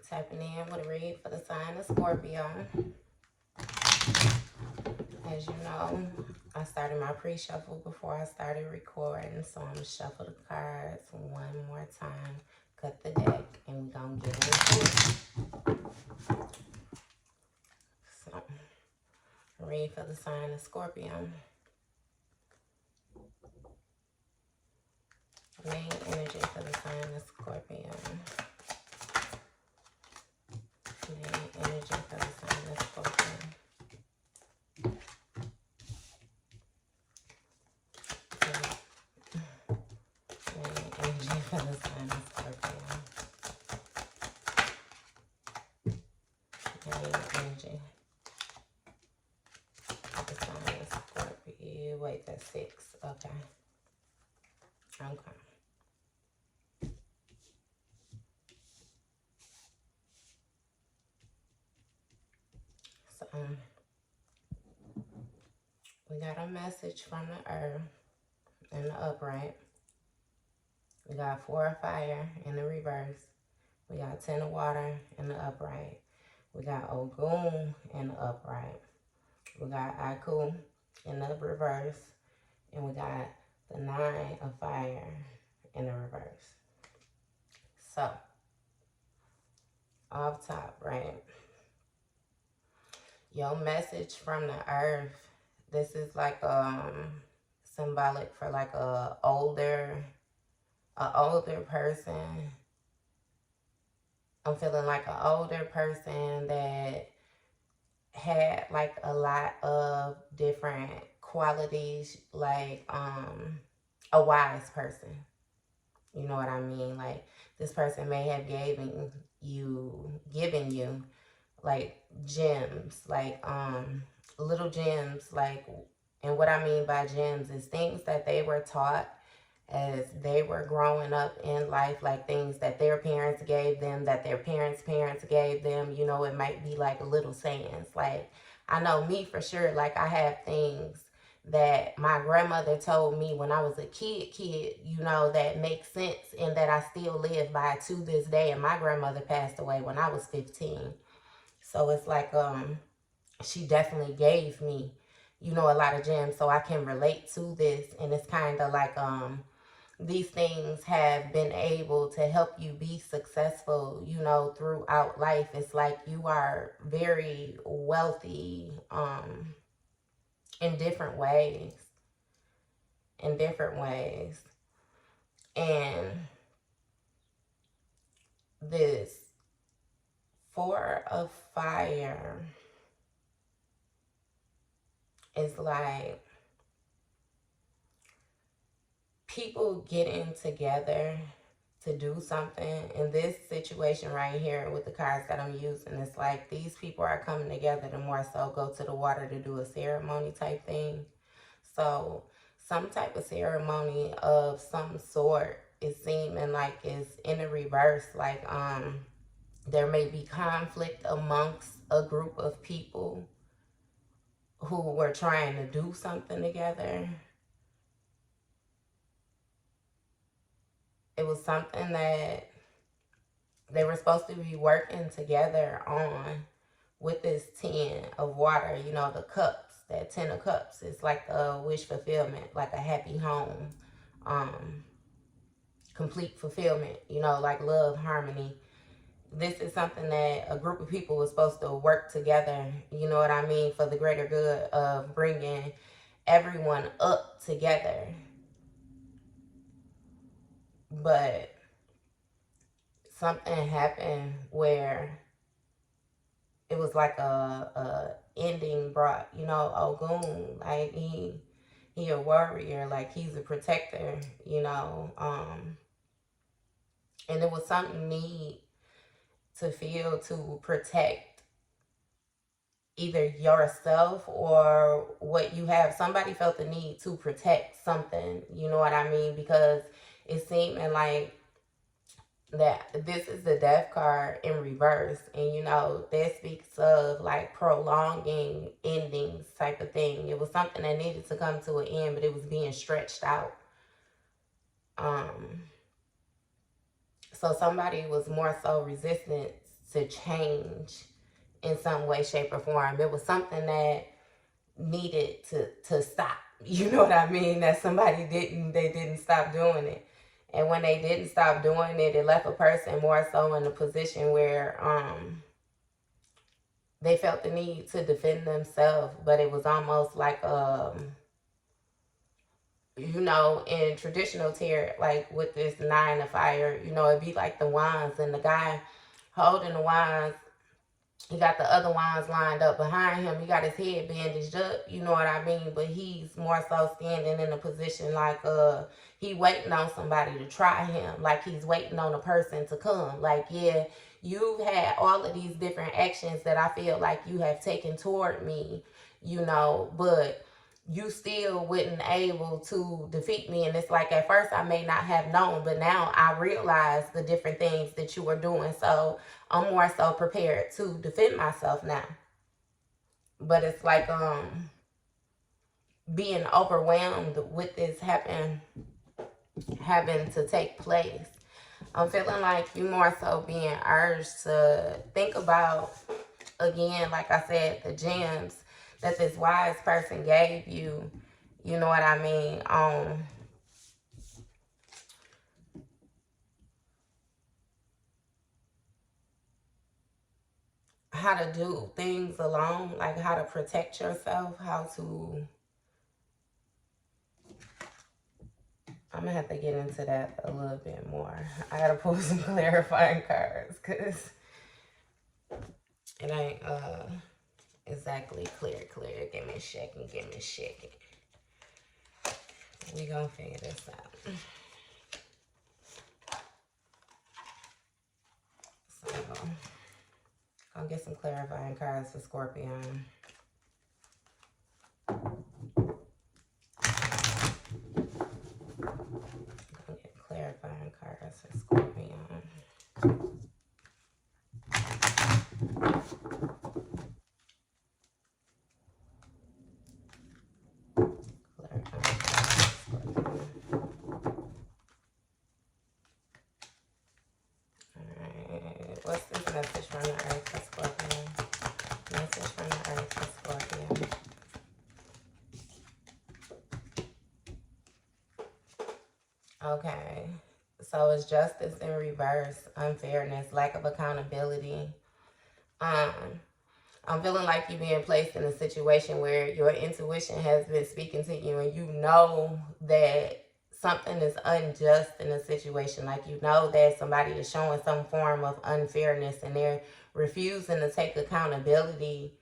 Tapping in with a read for the sign of Scorpio. As you know, I started my pre-shuffle before I started recording, so I'm going to shuffle the cards one more time, cut the deck, and we're going to get into it. So, read for the sign of Scorpio. Main energy for the sign of Scorpio. Main energy for the sign of Scorpio. Main energy for the sign of Scorpio. Main energy for the sign of Scorpio. Wait, that's 6. Okay. Okay. So, we got a message from the earth in the upright. We got 4 of fire in the reverse. We got 10 of water in the upright. We got Ogun in the upright. We got Aku in the reverse. And we got the 9 of fire in the reverse. So, off top, right? Your message from the earth. This is like symbolic for like a older person. I'm feeling like an older person that had like a lot of different qualities, like a wise person. You know what I mean? Like this person may have given you like gems, like little gems, like, and what I mean by gems is things that they were taught as they were growing up in life, like things that their parents gave them, that their parents' gave them. You know, it might be like little sayings. Like, I know me for sure, like I have things that my grandmother told me when I was a kid, you know, that makes sense and that I still live by to this day. And my grandmother passed away when I was 15. So it's like, she definitely gave me, you know, a lot of gems, so I can relate to this. And it's kind of like, these things have been able to help you be successful, you know, throughout life. It's like you are very wealthy, in different ways. And this 4 of fire is like people getting together to do something. In this situation right here with the cards that I'm using, it's like these people are coming together to more so go to the water to do a ceremony type thing. So some type of ceremony of some sort is seeming like it's in the reverse. Like there may be conflict amongst a group of people who were trying to do something together. It was something that they were supposed to be working together on with this 10 of water. You know, the cups, that 10 of cups. It's like a wish fulfillment, like a happy home, complete fulfillment, you know, like love, harmony. This is something that a group of people was supposed to work together, you know what I mean, for the greater good of bringing everyone up together. But something happened where it was like a ending brought, you know, Ogun, like he a warrior, like he's a protector, you know, and it was something need to feel to protect either yourself or what you have. Somebody felt the need to protect something, you know what I mean, because it seemed like that this is the death card in reverse, and you know that speaks of like prolonging endings type of thing. It was something that needed to come to an end, but it was being stretched out. So somebody was more so resistant to change in some way, shape, or form. It was something that needed to stop. You know what I mean? That somebody didn't stop doing it. And when they didn't stop doing it, it left a person more so in a position where they felt the need to defend themselves, but it was almost like you know, in traditional tarot, like with this nine of fire, you know, it'd be like the wands, and the guy holding the wands, he got the other wands lined up behind him. He got his head bandaged up, you know what I mean? But he's more so standing in a position like he waiting on somebody to try him. Like he's waiting on a person to come. Like, yeah, you've had all of these different actions that I feel like you have taken toward me, you know, but you still wasn't able to defeat me. And it's like at first I may not have known, but now I realize the different things that you were doing. So I'm more so prepared to defend myself now. But it's like being overwhelmed with this having to take place. I'm feeling like you more so being urged to think about, again, like I said, the gems that this wise person gave you. You know what I mean? How to do things alone, like how to protect yourself, how to... I'm gonna have to get into that a little bit more. I gotta pull some clarifying cards because it ain't exactly clear. Give me a second. We gonna figure this out. So I'll get some clarifying cards for Scorpio. I'll get clarifying cards for Scorpio. What's this message from the earth for Scorpio? Message from the earth for Scorpio. Okay. So it's justice in reverse, unfairness, lack of accountability. I'm feeling like you're being placed in a situation where your intuition has been speaking to you and you know that something is unjust in a situation. Like you know that somebody is showing some form of unfairness and they're refusing to take accountability,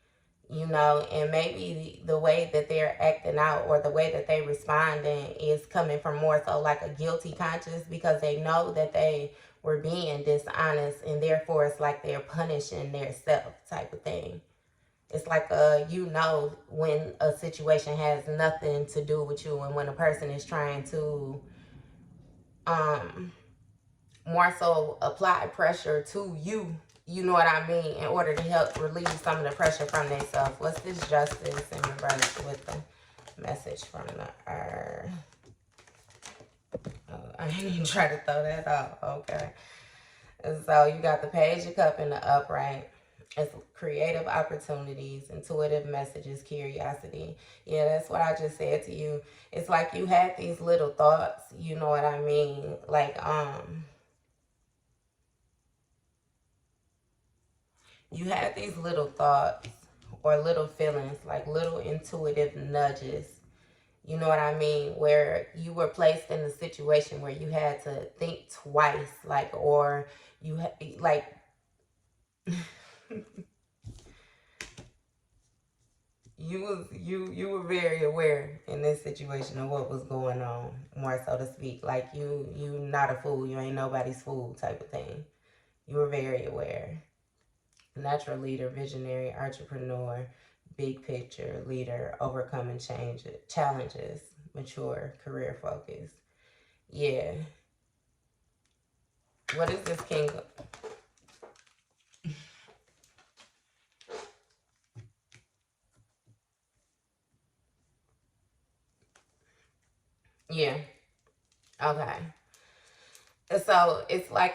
you know, and maybe the way that they're acting out or the way that they're responding is coming from more so like a guilty conscience because they know that they were being dishonest and therefore it's like they're punishing their self type of thing. It's like, you know, when a situation has nothing to do with you and when a person is trying to more so apply pressure to you, you know what I mean, in order to help relieve some of the pressure from themselves. What's this justice in reverse with the message from the earth? Oh, I didn't even try to throw that off. Okay. And so you got the Page of Cups in the upright. It's creative opportunities, intuitive messages, curiosity. Yeah, that's what I just said to you. It's like you had these little thoughts, you know what I mean? Like, you had these little thoughts or little feelings, like little intuitive nudges, you know what I mean? Where you were placed in a situation where you had to think twice, like, or you like, you were very aware in this situation of what was going on, more so to speak. Like you not a fool, you ain't nobody's fool type of thing. You were very aware. Natural leader, visionary, entrepreneur, big picture leader, overcoming challenges, mature, career focus. Yeah. What is this king? Yeah. Okay. So it's like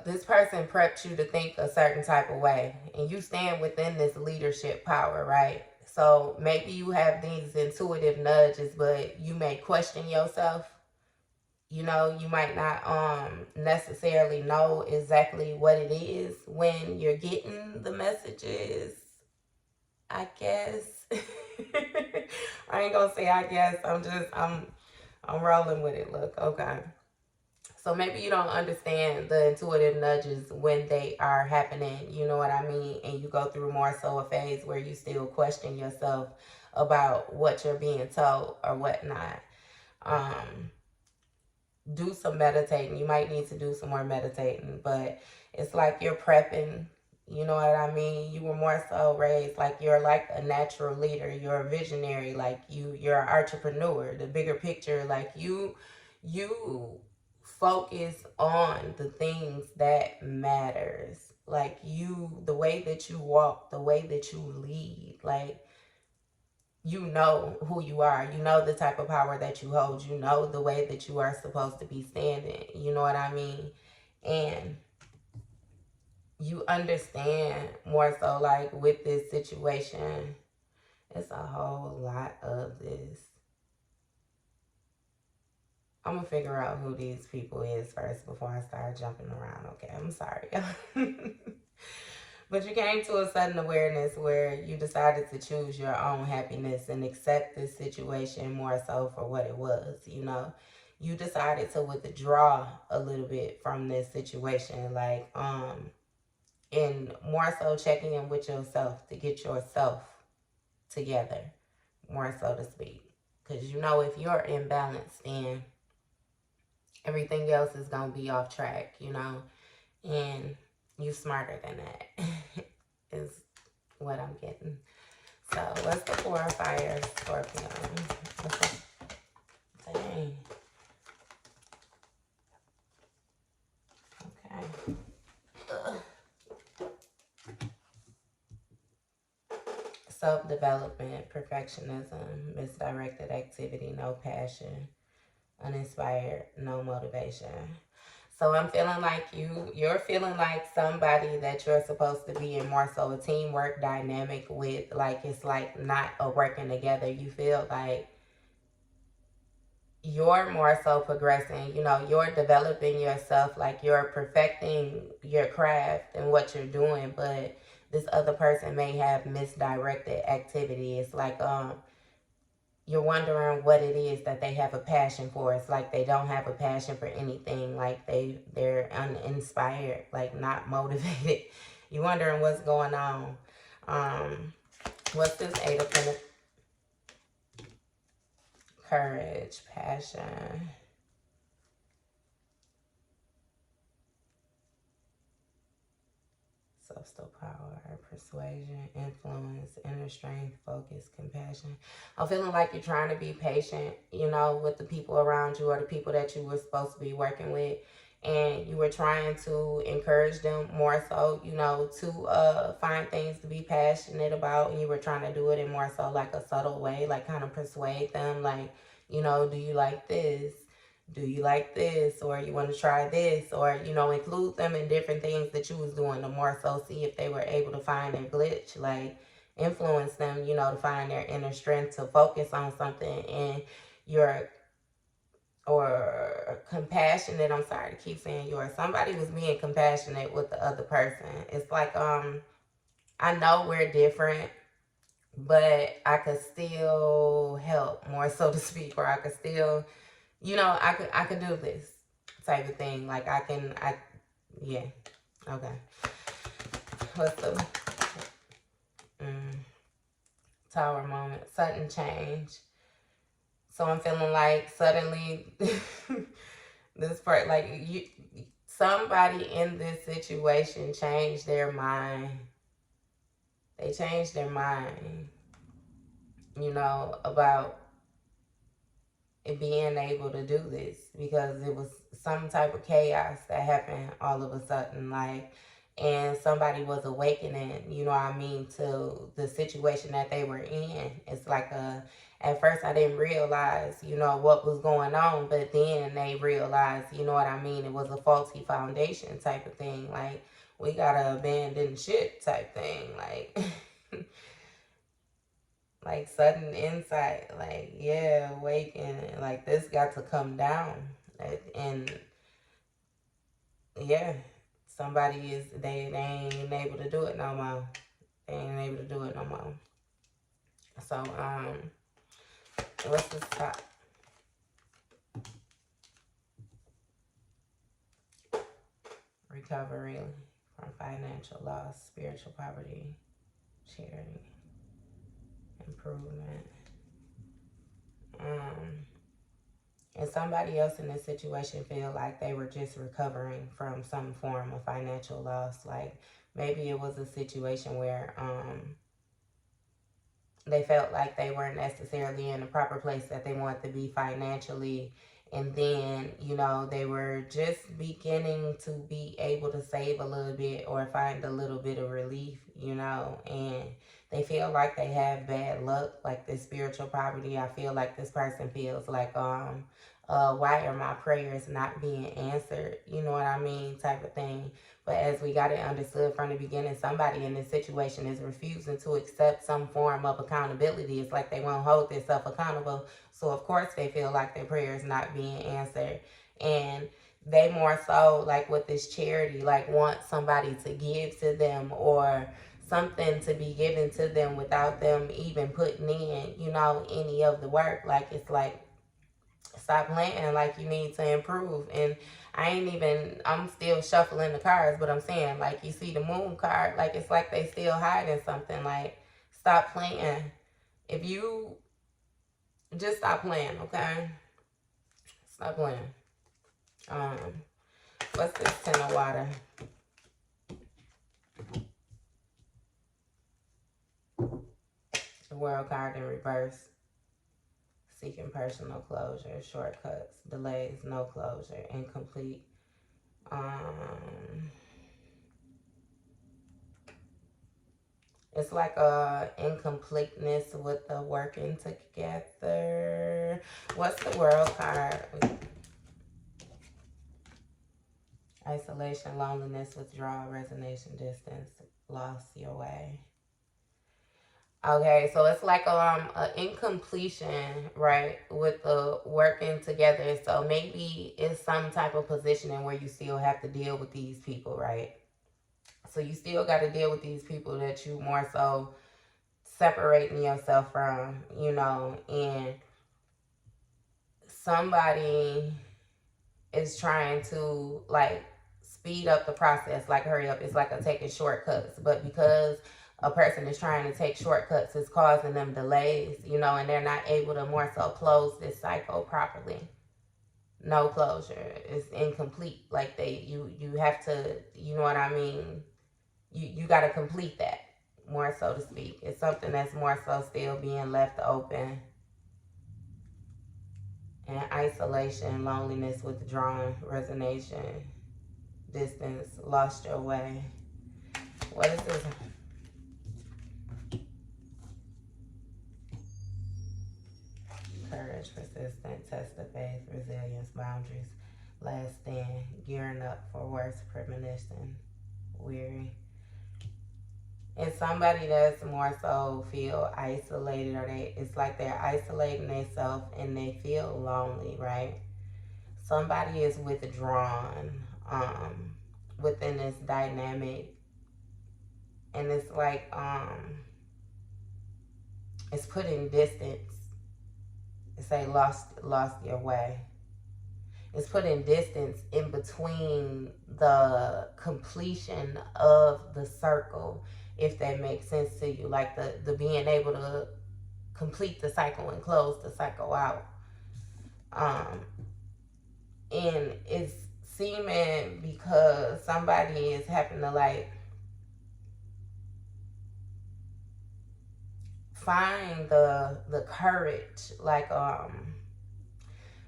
this person prepped you to think a certain type of way, and you stand within this leadership power, right? So maybe you have these intuitive nudges, but you may question yourself. You know, you might not necessarily know exactly what it is when you're getting the messages, I guess. I ain't gonna say I guess. I'm rolling with it. Look, okay. So maybe you don't understand the intuitive nudges when they are happening, you know what I mean? And you go through more so a phase where you still question yourself about what you're being told or whatnot. Um, do some meditating. You might need to do some more meditating, but it's like you're prepping. You know what I mean? You were more so raised like you're like a natural leader. You're a visionary. Like you're an entrepreneur. The bigger picture, like you focus on the things that matters. Like the way that you walk, the way that you lead. Like you know who you are. You know the type of power that you hold. You know the way that you are supposed to be standing. You know what I mean? And you understand more so like with this situation. It's a whole lot of this. I'm gonna figure out who these people is first before I start jumping around. Okay, I'm sorry. But you came to a sudden awareness where you decided to choose your own happiness and accept this situation more so for what it was, you know. You decided to withdraw a little bit from this situation, like, and more so checking in with yourself to get yourself together, more so to speak. Because you know, if you're imbalanced, then everything else is going to be off track, you know, and you smarter than that. Is what I'm getting. So what's the 4 of fire, Scorpio? Dang. Okay. Self-development, perfectionism, misdirected activity, no passion, uninspired, no motivation. So I'm feeling like you're feeling like somebody that you're supposed to be in more so a teamwork dynamic with. Like it's like not a working together. You feel like you're more so progressing, you know, you're developing yourself, like you're perfecting your craft and what you're doing, but this other person may have misdirected activity. It's like you're wondering what it is that they have a passion for. It's like they don't have a passion for anything. Like they're uninspired, like not motivated. You're wondering what's going on. What's this 8 of Pentacles? Courage, passion, self-still power, persuasion, influence, inner strength, focus, compassion. I'm feeling like you're trying to be patient, you know, with the people around you or the people that you were supposed to be working with. And you were trying to encourage them more so, you know, to find things to be passionate about. And you were trying to do it in more so like a subtle way, like kind of persuade them, like, you know, do you like this? Do you like this, or you want to try this, or you know, include them in different things that you was doing to more so see if they were able to find their glitch, like influence them, you know, to find their inner strength to focus on something. And your or compassionate, I'm sorry to keep saying yours, somebody was being compassionate with the other person. It's like I know we're different, but I could still help, more so to speak, or I could still, you know, I could do this type of thing. Like yeah. Okay. What's the Tower moment? Sudden change. So I'm feeling like suddenly this part, like somebody in this situation changed their mind. They changed their mind, you know, about being able to do this, because it was some type of chaos that happened all of a sudden, like, and somebody was awakening, you know what I mean, to the situation that they were in. It's like at first I didn't realize, you know, what was going on, but then they realized, you know what I mean, it was a faulty foundation type of thing. Like, we gotta abandon shit type thing. Like, like sudden insight. Like, yeah, awakening. Like, this got to come down. And yeah, somebody is, they ain't able to do it no more. They ain't able to do it no more. So, what's this top? Recovery from financial loss, spiritual poverty, charity, improvement. And somebody else in this situation feel like they were just recovering from some form of financial loss. Like, maybe it was a situation where they felt like they weren't necessarily in the proper place that they wanted to be financially. And then, you know, they were just beginning to be able to save a little bit or find a little bit of relief, you know, and they feel like they have bad luck, like this spiritual poverty. I feel like this person feels like, why are my prayers not being answered? You know what I mean? Type of thing. But as we got it understood from the beginning, somebody in this situation is refusing to accept some form of accountability. It's like they won't hold themselves accountable. So, of course, they feel like their prayers not being answered. And they more so, like with this charity, like want somebody to give to them or something to be given to them without them even putting in, you know, any of the work. Like, it's like, stop playing, like you need to improve. And I'm still shuffling the cards, but I'm saying, like, you see the moon card, like, it's like they still hiding something. Like, stop playing. If you just stop playing, okay? Stop playing. What's this 10 of water? The world card in reverse. Seeking personal closure, shortcuts, delays, no closure, incomplete. It's like a incompleteness with the working together. What's the world card? Isolation, loneliness, withdrawal, resignation, distance, lost your way. Okay, so it's like a incompletion, right, with the working together. So maybe it's some type of positioning where you still have to deal with these people, right? So you still got to deal with these people that you more so separating yourself from, you know, and somebody is trying to, like, speed up the process, like hurry up. It's like a taking shortcuts, but because a person is trying to take shortcuts, it's causing them delays, you know, and they're not able to more so close this cycle properly. No closure. It's incomplete. Like, you have to, you know what I mean? You got to complete that, more so to speak. It's something that's more so still being left open. And isolation, loneliness, withdrawing, resignation, distance, lost your way. What is this? Courage, persistent, test of faith, resilience, boundaries, last stand, gearing up for worse, premonition, weary. It's somebody that's more so feel isolated, or it's like they're isolating themselves and they feel lonely, right? Somebody is withdrawn within this dynamic, and it's like it's putting distance. Say lost your way. It's putting distance in between the completion of the circle, if that makes sense to you. Like the being able to complete the cycle and close the cycle out. And it's seeming because somebody is having to, like, find the courage, like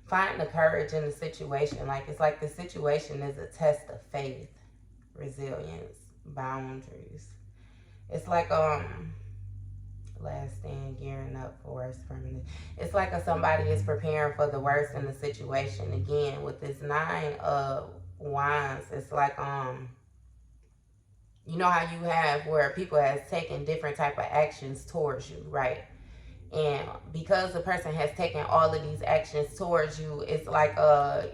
find the courage in the situation. Like, it's like the situation is a test of faith, resilience, boundaries. It's like last stand, gearing up for worse permanent. It's like somebody is preparing for the worst in the situation. Again, with this 9 of Wands, it's like you know how you have where people has taken different type of actions towards you, right? And because the person has taken all of these actions towards you, it's like I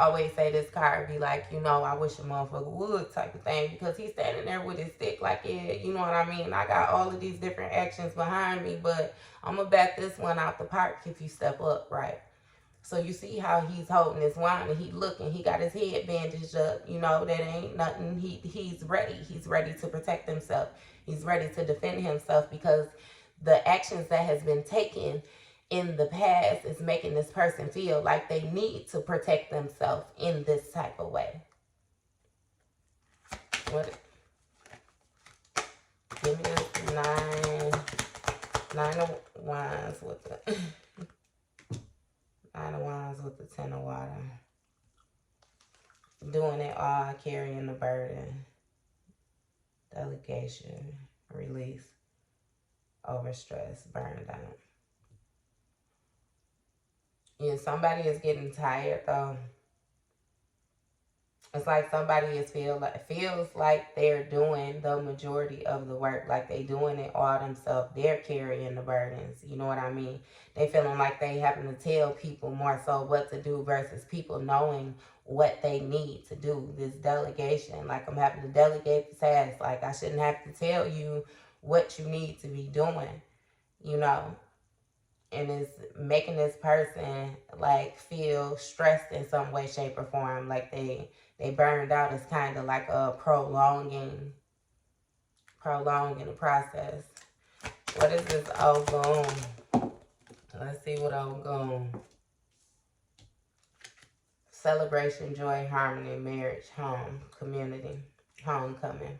always say this card be like, you know, I wish a motherfucker would type of thing, because he's standing there with his stick like, yeah, you know what I mean? I got all of these different actions behind me, but I'm gonna bat this one out the park if you step up, right? So you see how he's holding his wine and he looking, he got his head bandaged up, you know, that ain't nothing. He's ready. He's ready to protect himself. He's ready to defend himself, because the actions that has been taken in the past is making this person feel like they need to protect themselves in this type of way. What? Give me this nine of wands with the 9 of wands with the 10 of water. Doing it all, carrying the burden, delegation, release, overstress, burn down. Yeah, somebody is getting tired though. It's like somebody is feels like they're doing the majority of the work, like they doing it all themselves. They're carrying the burdens. You know what I mean? They feeling like they having to tell people more so what to do versus people knowing what they need to do. This delegation, like I'm having to delegate the task. Like I shouldn't have to tell you what you need to be doing, you know? And it's making this person like feel stressed in some way, shape, or form. Like they burned out. Is kind of like a prolonging the process. What is this Ogun? Let's see what Ogun. Celebration, joy, harmony, marriage, home, community, homecoming.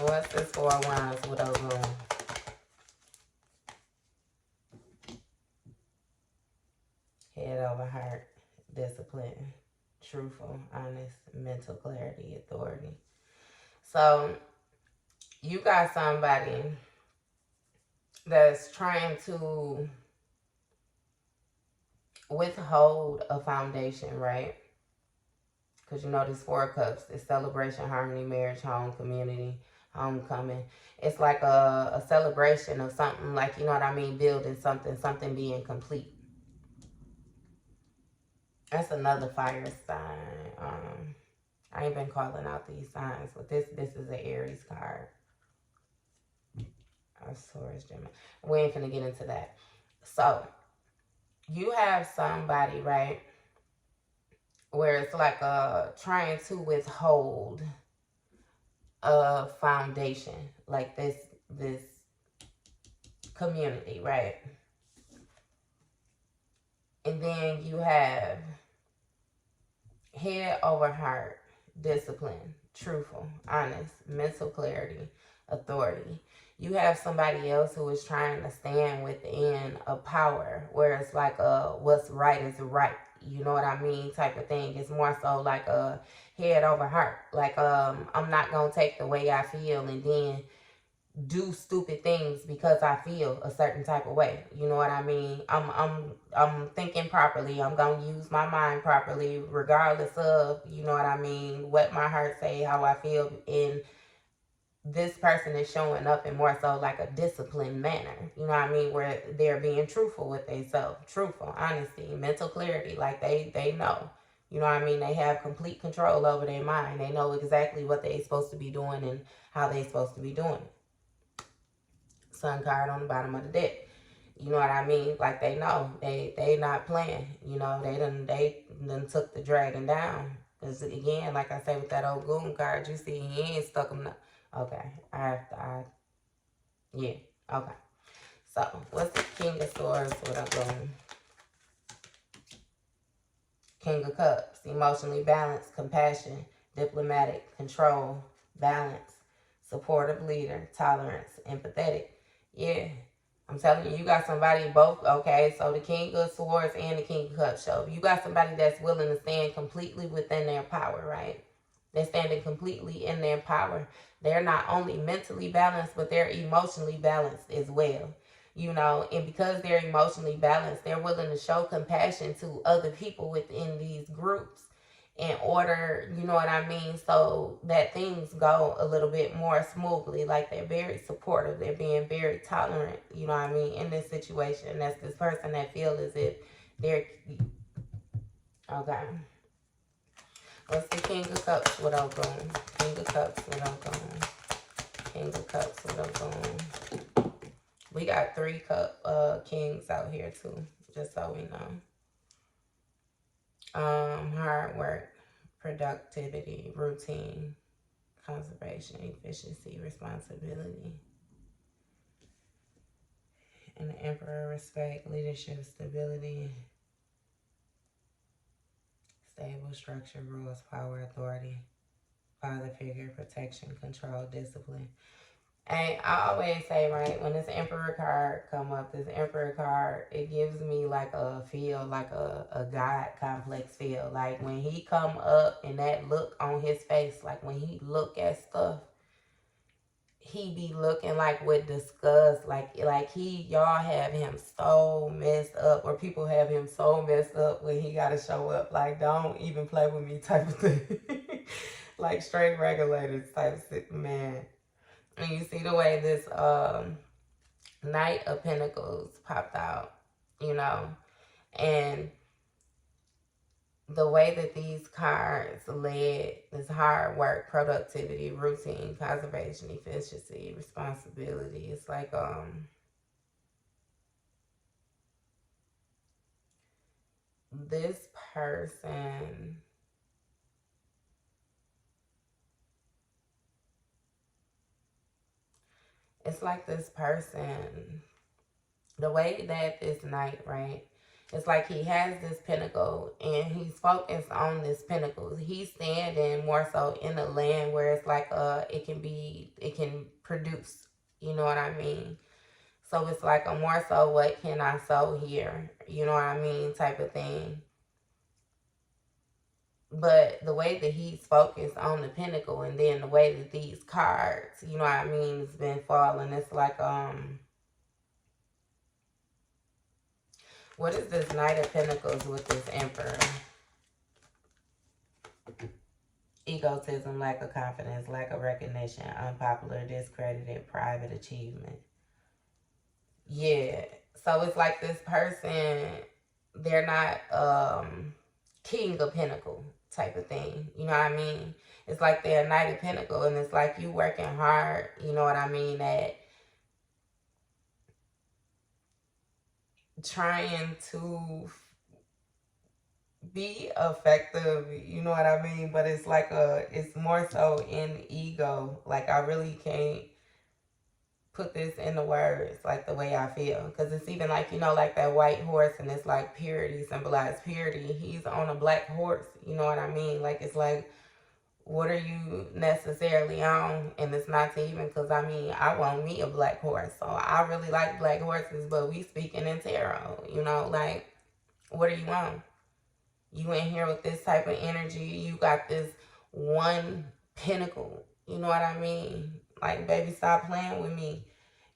What's this 4 of Wands with Ogun? Head over heart, discipline, truthful, honest, mental clarity, authority. So you got somebody that's trying to withhold a foundation, right? Because you know this 4 of Cups is celebration, harmony, marriage, home, community, homecoming. It's like a celebration of something, like, you know what I mean, building something being complete. That's another fire sign. I ain't been calling out these signs, but this is an Aries card. A Taurus, Gemini. We ain't finna get into that. So, you have somebody, right, where it's like trying to withhold a foundation, like this community, right? And then you have head over heart, discipline, truthful, honest, mental clarity, authority. You have somebody else who is trying to stand within a power where it's like what's right is right. You know what I mean? Type of thing. It's more so like a head over heart. Like I'm not gonna take the way I feel and then do stupid things because I feel a certain type of way. You know what I mean? I'm thinking properly. I'm gonna use my mind properly, regardless of, you know what I mean, what my heart say, how I feel. And this person is showing up in more so like a disciplined manner. You know what I mean? Where they're being truthful with themselves, truthful, honesty, mental clarity. Like they know. You know what I mean? They have complete control over their mind. They know exactly what they're supposed to be doing and how they're supposed to be doing it. Sun card on the bottom of the deck. You know what I mean? Like they know. They not playing. You know, they done took the dragon down. Because again, like I say with that old Goon card, you see he ain't stuck him. Okay. Yeah. Okay. So, what's the King of Swords with a Goon? King of Cups. Emotionally balanced, compassion, diplomatic, control, balance, supportive leader, tolerance, empathetic. Yeah, I'm telling you, you got somebody both. Okay, so the King of Swords and the King of Cups show. You got somebody that's willing to stand completely within their power, right? They're standing completely in their power. They're not only mentally balanced, but they're emotionally balanced as well. You know, and because they're emotionally balanced, they're willing to show compassion to other people within these groups in order, you know what I mean, so that things go a little bit more smoothly. Like, they're very supportive, they're being very tolerant, you know what I mean, in this situation. That's this person that feels as if they're okay. What's the King of Cups without going? King of Cups without going. King of Cups without going. We got 3 kings out here too, just so we know. Hard work, productivity, routine, conservation, efficiency, responsibility. And the Emperor, respect, leadership, stability, stable structure, rules, power, authority, father figure, protection, control, discipline. And I always say, right, when this Emperor card come up, this Emperor card, it gives me like a feel, like a God complex feel. Like when he come up and that look on his face, like when he look at stuff, he be looking like with disgust, like y'all have him so messed up, or people have him so messed up when he gotta show up. Like, don't even play with me type of thing. Like straight regulators type of shit, man. And you see the way this Knight of Pentacles popped out, you know, and the way that these cards led this hard work, productivity, routine, conservation, efficiency, responsibility. It's like this person, it's like this person, the way that this Knight, right? It's like he has this pinnacle and he's focused on this pinnacle. He's standing more so in the land where it's like it can produce. You know what I mean? So it's like a more so, what can I sow here? You know what I mean? Type of thing. But the way that he's focused on the pinnacle, and then the way that these cards, you know what I mean, has been falling. It's like what is this Knight of Pentacles with this Emperor? Egotism, lack of confidence, lack of recognition, unpopular, discredited, private achievement. Yeah. So it's like this person, they're not King of Pentacle type of thing. You know what I mean? It's like they're a Knight of Pentacle, and it's like you working hard, you know what I mean, at trying to be effective, you know what I mean? But it's like it's more so in ego. Like, I really can't put this in the words like the way I feel, because it's even like, you know, like that white horse, and it's like purity, symbolized purity. He's on a black horse, you know what I mean? Like, it's like, what are you necessarily on? And it's not to even, because I mean, I want me a black horse, so I really like black horses, but we speaking in tarot, you know, like, what are you on? You in here with this type of energy, you got this one pinnacle, you know what I mean? Like, baby, stop playing with me.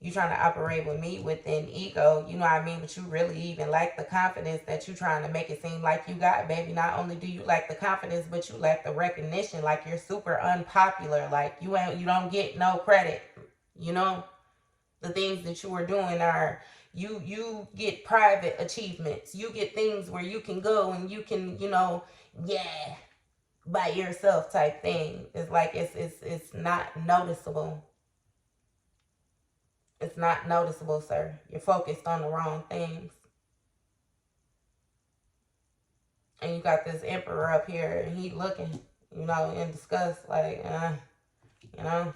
You trying to operate with me within ego, you know what I mean? But you really even lack the confidence that you trying to make it seem like you got, baby. Not only do you lack the confidence, but you lack the recognition. Like, you're super unpopular. Like, you don't get no credit. You know, the things that you are doing are, you get private achievements. You get things where you can go and you can, you know, yeah, by yourself type thing. It's like it's not noticeable. It's not noticeable, sir. You're focused on the wrong things. And you got this Emperor up here, and he looking, you know, in disgust, like, you know,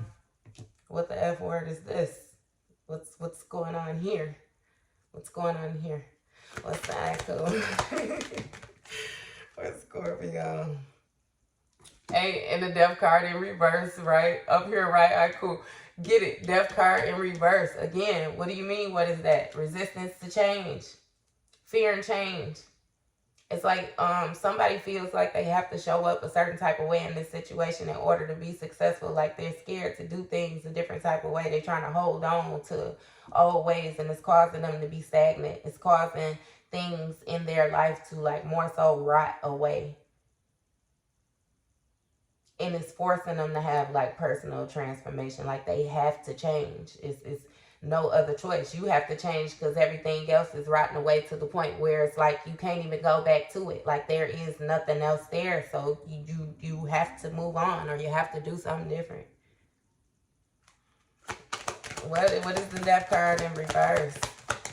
what the F word is this? What's going on here? What's going on here? What's the echo? For Scorpio. Hey, and the death card in reverse, right? Up here, right? All right, cool. Get it. Death card in reverse. Again, what do you mean? What is that? Resistance to change. Fear and change. It's like somebody feels like they have to show up a certain type of way in this situation in order to be successful. Like they're scared to do things a different type of way. They're trying to hold on to old ways, and it's causing them to be stagnant. It's causing things in their life to like more so rot away, and it's forcing them to have like personal transformation. Like they have to change. It's no other choice. You have to change because everything else is rotting away to the point where it's like you can't even go back to it. Like there is nothing else there. So you have to move on, or you have to do something different. What is the death card in reverse?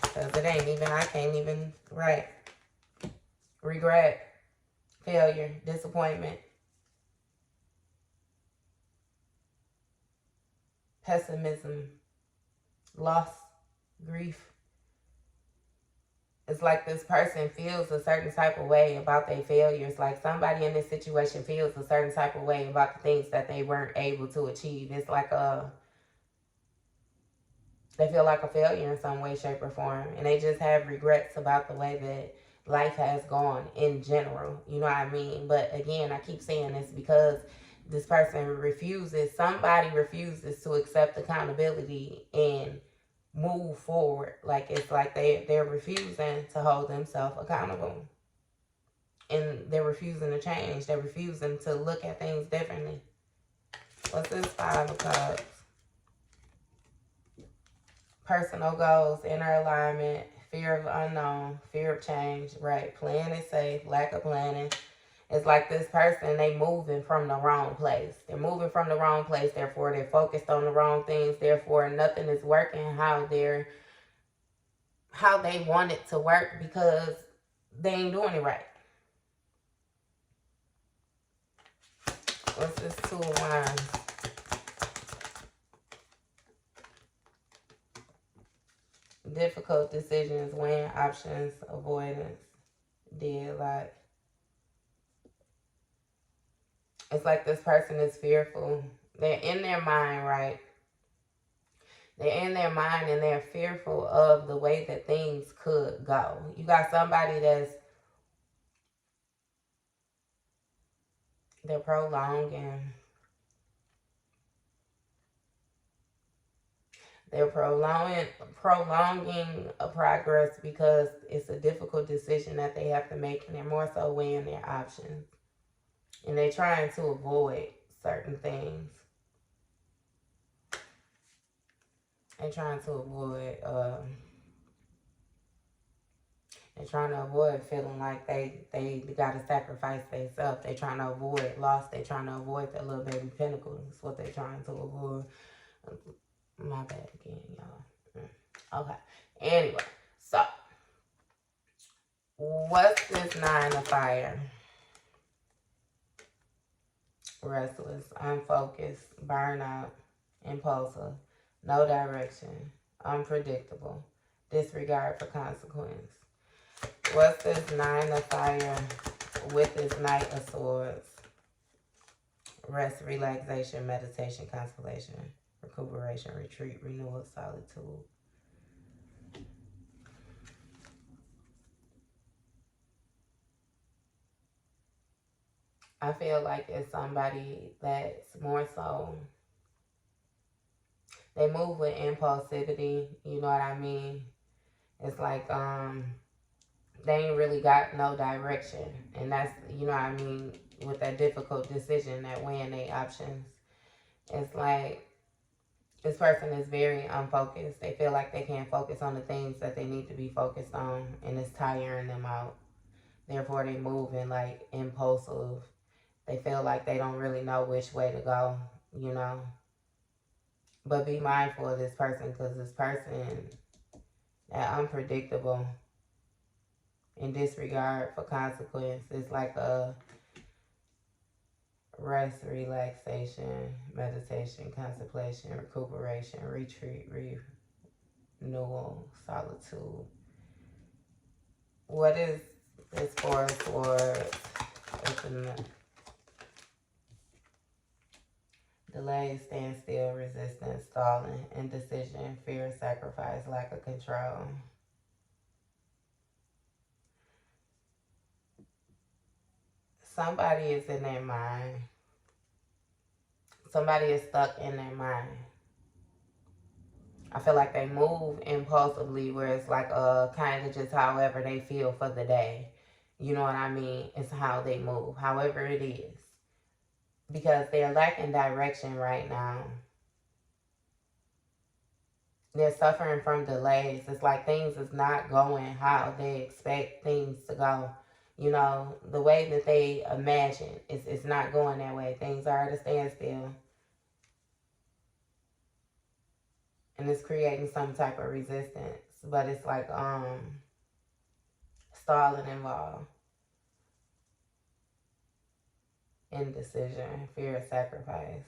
Because it ain't even, I can't even, right. Regret, failure, disappointment, pessimism, loss, grief. It's like this person feels a certain type of way about their failures. Like somebody in this situation feels a certain type of way about the things that they weren't able to achieve. It's like they feel like a failure in some way, shape, or form. And they just have regrets about the way that life has gone in general. You know what I mean? But again, I keep saying this because this person somebody refuses to accept accountability and move forward. Like it's like they're refusing to hold themselves accountable, and they're refusing to change. They're refusing to look at things differently. What's this Five of Cups? Personal goals, inner alignment, fear of the unknown, fear of change, right? Playing it safe, lack of planning. It's like this person, they moving from the wrong place. They're moving from the wrong place, therefore they're focused on the wrong things, therefore nothing is working how they want it to work because they ain't doing it right. What's this Two of Wands? Difficult decisions, win, options, avoidance, deadlock. It's like this person is fearful. They're in their mind, right? They're in their mind and they're fearful of the way that things could go. You got somebody they're prolonging. They're prolonging a progress because it's a difficult decision that they have to make, and they're more so weighing their options. And they're trying to avoid certain things. They're trying to avoid they're trying to avoid feeling like they gotta sacrifice themselves. They're trying to avoid loss. They're trying to avoid that little baby pinnacle. That's what they're trying to avoid. My bad again, y'all. Okay. Anyway, so what's this Nine of Fire? Restless, unfocused, burnout, impulsive, no direction, unpredictable, disregard for consequence. What's this Nine of Fire with this Knight of Swords? Rest, relaxation, meditation, consolation, recuperation, retreat, renewal, solitude. I feel like it's somebody that's more so, they move with impulsivity, you know what I mean? It's like they ain't really got no direction, and that's, you know what I mean, with that difficult decision, that weighing their options. It's like this person is very unfocused. They feel like they can't focus on the things that they need to be focused on, and it's tiring them out. Therefore, they move in like impulsive. They feel like they don't really know which way to go, you know. But be mindful of this person, because this person, that unpredictable and disregard for consequence is like a rest, relaxation, meditation, contemplation, recuperation, retreat, renewal, solitude. What is this Four of Swords? Delay, standstill, resistance, stalling, indecision, fear, sacrifice, lack of control. Somebody is in their mind. Somebody is stuck in their mind. I feel like they move impulsively where it's like kind of just however they feel for the day. You know what I mean? It's how they move, however it is. Because they're lacking direction right now. They're suffering from delays. It's like things is not going how they expect things to go. You know, the way that they imagine, it's not going that way. Things are at a standstill. And it's creating some type of resistance. But it's like stalling involved. Indecision, fear of sacrifice,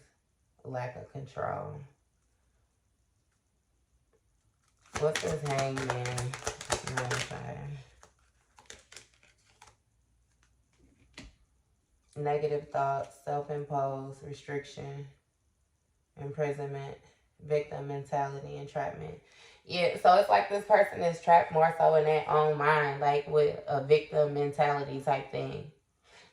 lack of control. What's this hangman? Negative thoughts, self-imposed, restriction, imprisonment, victim mentality, entrapment. Yeah, so it's like this person is trapped more so in their own mind, like with a victim mentality type thing.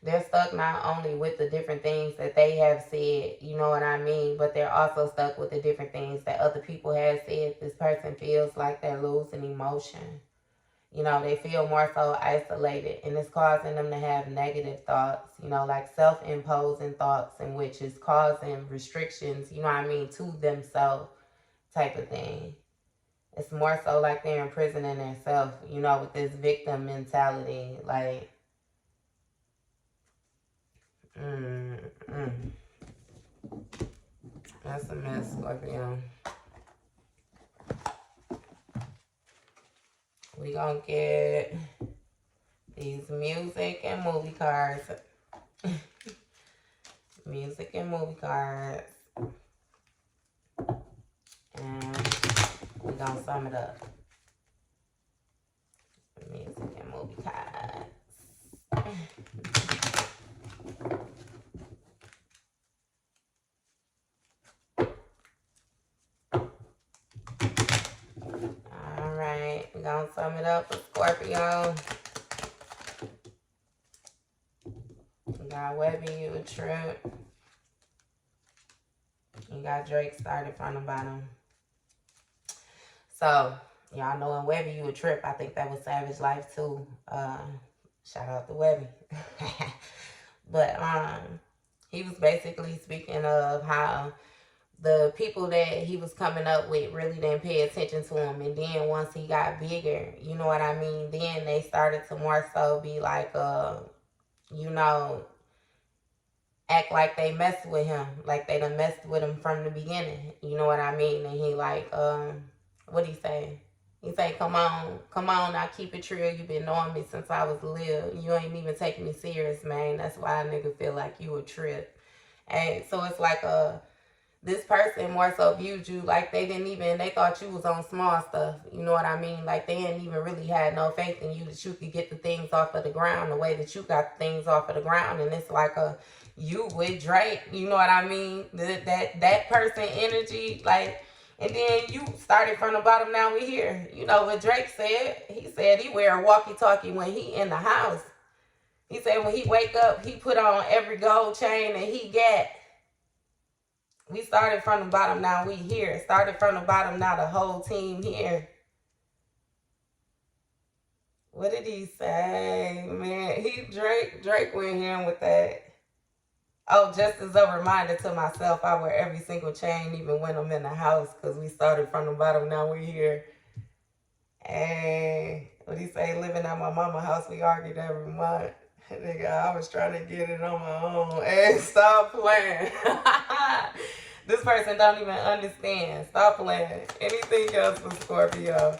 They're stuck not only with the different things that they have said, you know what I mean, but they're also stuck with the different things that other people have said. This person feels like they're losing emotion. You know, they feel more so isolated, and it's causing them to have negative thoughts, you know, like self-imposing thoughts, in which is causing restrictions, you know what I mean, to themselves type of thing. It's more so like they're imprisoning themselves, you know, with this victim mentality, like, That's a mess, Scorpio. We gonna get these music and movie cards. Music and movie cards. And we gonna sum it up. Music and movie cards. Alright, we're gonna sum it up for Scorpio. We got Webby, you a trip. You got Drake started from the bottom. So, y'all know in Webby, you a trip. I think that was Savage Life too. Shout out to Webby. But he was basically speaking of how the people that he was coming up with really didn't pay attention to him. And then once he got bigger, you know what I mean, then they started to more so be like, you know, act like they messed with him. Like they done messed with him from the beginning. You know what I mean? And he like, what'd he say? He say, come on, I keep it real. You been knowing me since I was little. You ain't even taking me serious, man. That's why a nigga feel like you a trip. And so it's like this person more so viewed you like they thought you was on small stuff. You know what I mean? Like they didn't even really had no faith in you that you could get the things off of the ground the way that you got things off of the ground. And it's like you with Drake, you know what I mean? That person energy, like, and then you started from the bottom, now we here. You know what Drake said? He said he wear a walkie-talkie when he in the house. He said when he wake up, he put on every gold chain that he got. We started from the bottom, now we here. Started from the bottom, now the whole team here. What did he say, man? Drake went in with that. Oh, just as a reminder to myself, I wear every single chain, even when I'm in the house, because we started from the bottom, now we're here. And what he say, living at my mama's house, we argued every month. Nigga, I was trying to get it on my own. And stop playing. This person don't even understand. Stop playing. Anything else for Scorpio?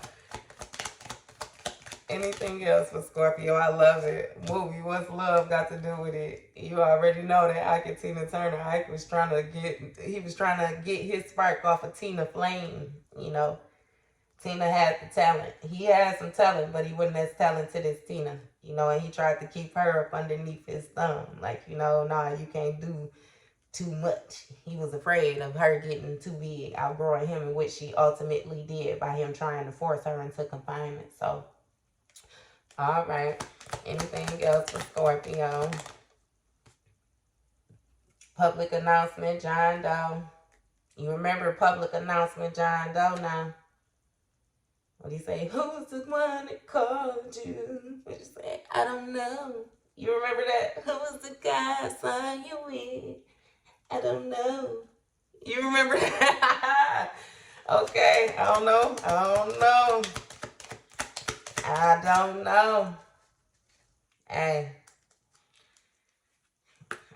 Anything else for Scorpio? I love it. Movie, what's love got to do with it? You already know that Ike and Tina Turner. Ike was trying to get his spark off of Tina Flame, you know. Tina had the talent. He had some talent, but he wasn't as talented as Tina, you know, and he tried to keep her up underneath his thumb. Like, you know, nah, you can't do too much. He was afraid of her getting too big, outgrowing him, in which she ultimately did by him trying to force her into confinement. So, all right. Anything else for Scorpio? Public announcement, John Doe. You remember public announcement, John Doe now? What do you say? Who's the one that called you? What you say? I don't know. You remember that? Who was the guy I saw you with? I don't know. You remember that? Okay, I don't know. I don't know. Hey,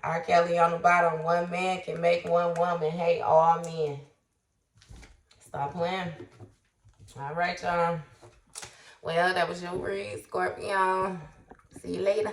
R. Kelly on the bottom. One man can make one woman hate all men. Stop playing. All right, y'all. Well, that was your read, Scorpio. See you later.